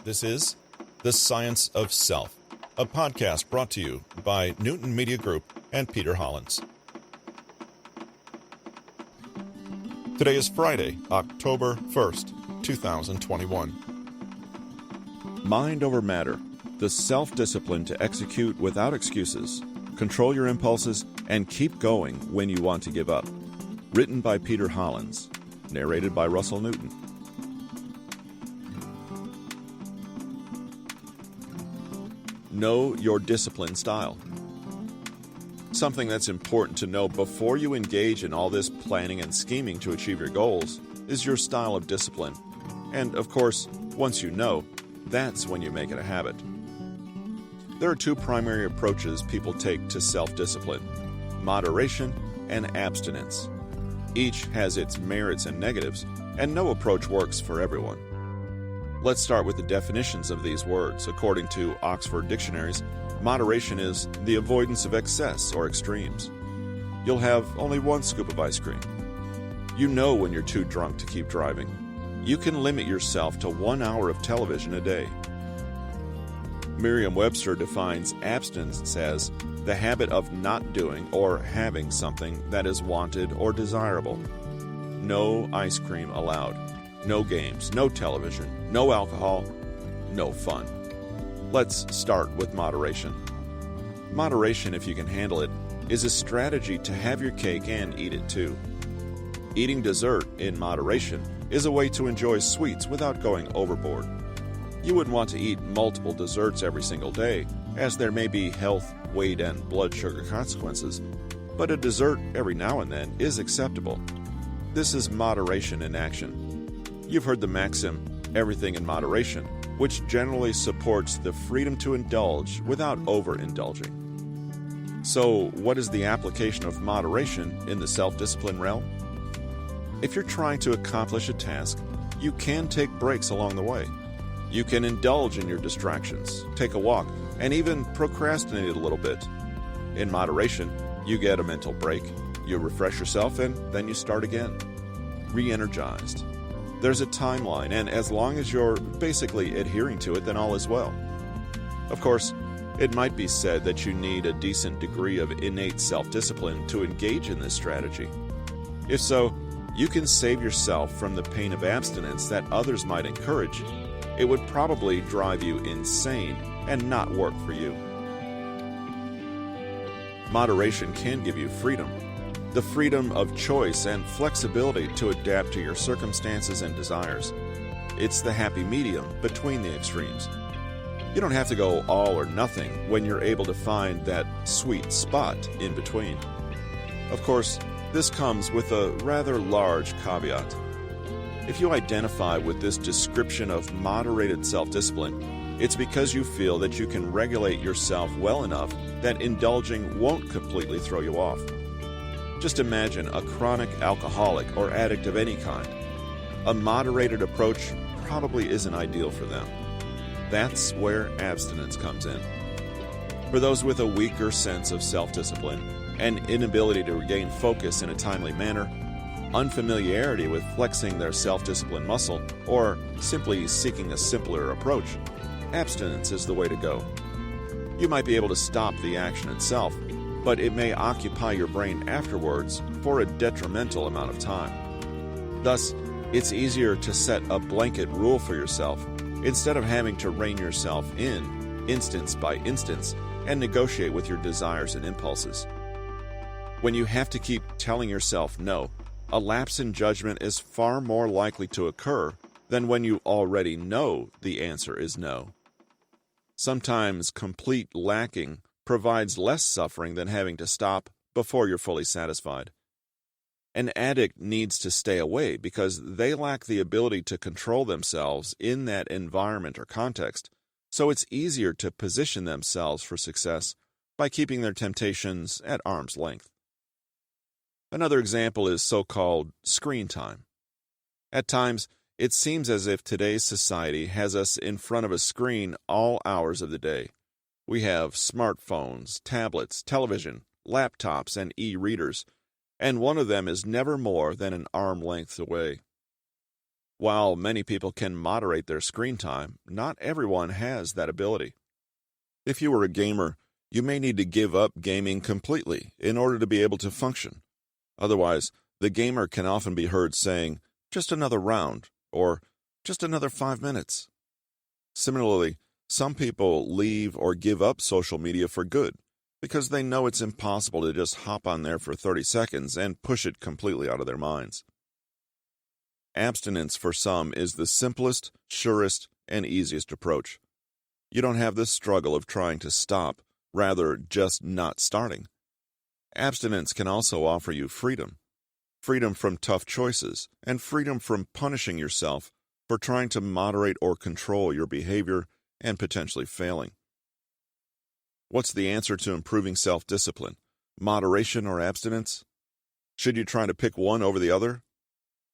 This is The Science of Self, a podcast brought to you by Newton Media Group and Peter Hollins. Today is Friday, October 1st, 2021. Mind over matter, the self-discipline to execute without excuses, control your impulses, and keep going when you want to give up. Written by Peter Hollins, narrated by Russell Newton. Know your discipline style. Something that's important to know before you engage in all this planning and scheming to achieve your goals is your style of discipline. And, of course, once you know, that's when you make it a habit. There are two primary approaches people take to self-discipline: moderation and abstinence. Each has its merits and negatives, and no approach works for everyone. Let's start with the definitions of these words. According to Oxford dictionaries, moderation is the avoidance of excess or extremes. You'll have only one scoop of ice cream. You know when you're too drunk to keep driving. You can limit yourself to 1 hour of television a day. Merriam-Webster defines abstinence as the habit of not doing or having something that is wanted or desirable. No ice cream allowed. No games, no television, no alcohol, no fun. Let's start with moderation. Moderation, if you can handle it, is a strategy to have your cake and eat it too. Eating dessert in moderation is a way to enjoy sweets without going overboard. You wouldn't want to eat multiple desserts every single day, as there may be health, weight, and blood sugar consequences, but a dessert every now and then is acceptable. This is moderation in action. You've heard the maxim, everything in moderation, which generally supports the freedom to indulge without overindulging. So, what is the application of moderation in the self-discipline realm? If you're trying to accomplish a task, you can take breaks along the way. You can indulge in your distractions, take a walk, and even procrastinate a little bit. In moderation, you get a mental break, you refresh yourself, and then you start again, re-energized. There's a timeline, and as long as you're basically adhering to it, then all is well. Of course, it might be said that you need a decent degree of innate self-discipline to engage in this strategy. If so, you can save yourself from the pain of abstinence that others might encourage. It would probably drive you insane and not work for you. Moderation can give you freedom. The freedom of choice and flexibility to adapt to your circumstances and desires. It's the happy medium between the extremes. You don't have to go all or nothing when you're able to find that sweet spot in between. Of course, this comes with a rather large caveat. If you identify with this description of moderated self-discipline, it's because you feel that you can regulate yourself well enough that indulging won't completely throw you off. Just imagine a chronic alcoholic or addict of any kind. A moderated approach probably isn't ideal for them. That's where abstinence comes in. For those with a weaker sense of self-discipline, an inability to regain focus in a timely manner, unfamiliarity with flexing their self-discipline muscle, or simply seeking a simpler approach, abstinence is the way to go. You might be able to stop the action itself, but it may occupy your brain afterwards for a detrimental amount of time. Thus, it's easier to set a blanket rule for yourself instead of having to rein yourself in, instance by instance, and negotiate with your desires and impulses. When you have to keep telling yourself no, a lapse in judgment is far more likely to occur than when you already know the answer is no. Sometimes complete lacking provides less suffering than having to stop before you're fully satisfied. An addict needs to stay away because they lack the ability to control themselves in that environment or context, so it's easier to position themselves for success by keeping their temptations at arm's length. Another example is so-called screen time. At times, it seems as if today's society has us in front of a screen all hours of the day. We have smartphones, tablets, television, laptops, and e-readers, and one of them is never more than an arm length away. While many people can moderate their screen time, not everyone has that ability. If you are a gamer, you may need to give up gaming completely in order to be able to function. Otherwise, the gamer can often be heard saying, "Just another round," or "Just another 5 minutes." Similarly, some people leave or give up social media for good because they know it's impossible to just hop on there for 30 seconds and push it completely out of their minds. Abstinence for some is the simplest, surest, and easiest approach. You don't have this struggle of trying to stop, rather just not starting. Abstinence can also offer you freedom. Freedom from tough choices, and freedom from punishing yourself for trying to moderate or control your behavior and potentially failing. What's the answer to improving self-discipline? Moderation or abstinence? Should you try to pick one over the other?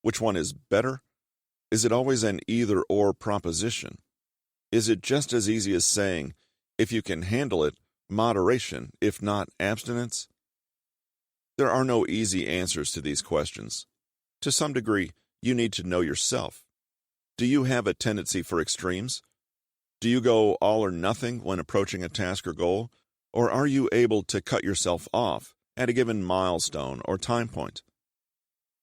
Which one is better? Is it always an either-or proposition? Is it just as easy as saying, if you can handle it, moderation, if not abstinence? There are no easy answers to these questions. To some degree, you need to know yourself. Do you have a tendency for extremes? Do you go all or nothing when approaching a task or goal? Or are you able to cut yourself off at a given milestone or time point?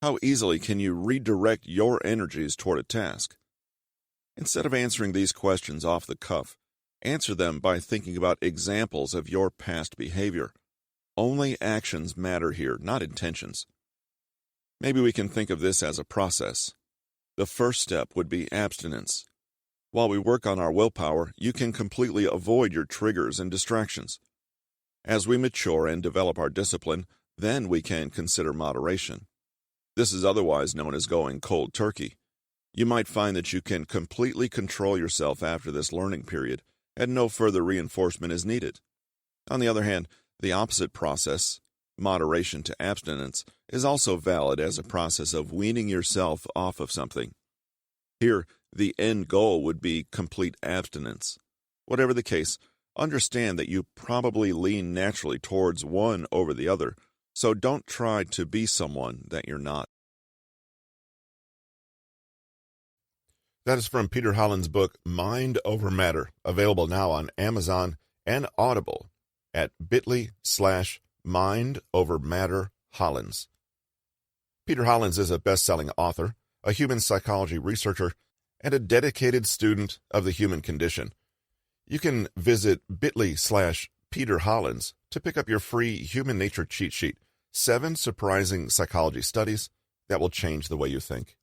How easily can you redirect your energies toward a task? Instead of answering these questions off the cuff, answer them by thinking about examples of your past behavior. Only actions matter here, not intentions. Maybe we can think of this as a process. The first step would be abstinence. While we work on our willpower, you can completely avoid your triggers and distractions. As we mature and develop our discipline, then we can consider moderation. This is otherwise known as going cold turkey. You might find that you can completely control yourself after this learning period, and no further reinforcement is needed. On the other hand, the opposite process, moderation to abstinence, is also valid as a process of weaning yourself off of something. Here, the end goal would be complete abstinence. Whatever the case, understand that you probably lean naturally towards one over the other, so don't try to be someone that you're not. That is from Peter Hollins' book, Mind Over Matter, available now on Amazon and Audible at bit.ly/mindovermatterhollins. Peter Hollins is a best-selling author, a human psychology researcher, and a dedicated student of the human condition. You can visit bit.ly/Peter Hollins to pick up your free human nature cheat sheet, 7 surprising psychology studies that will change the way you think.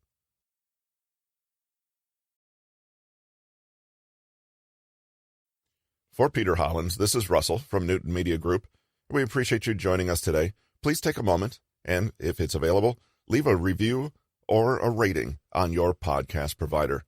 For Peter Hollins, this is Russell from Newton Media Group. We appreciate you joining us today. Please take a moment and, if it's available, leave a review or a rating on your podcast provider.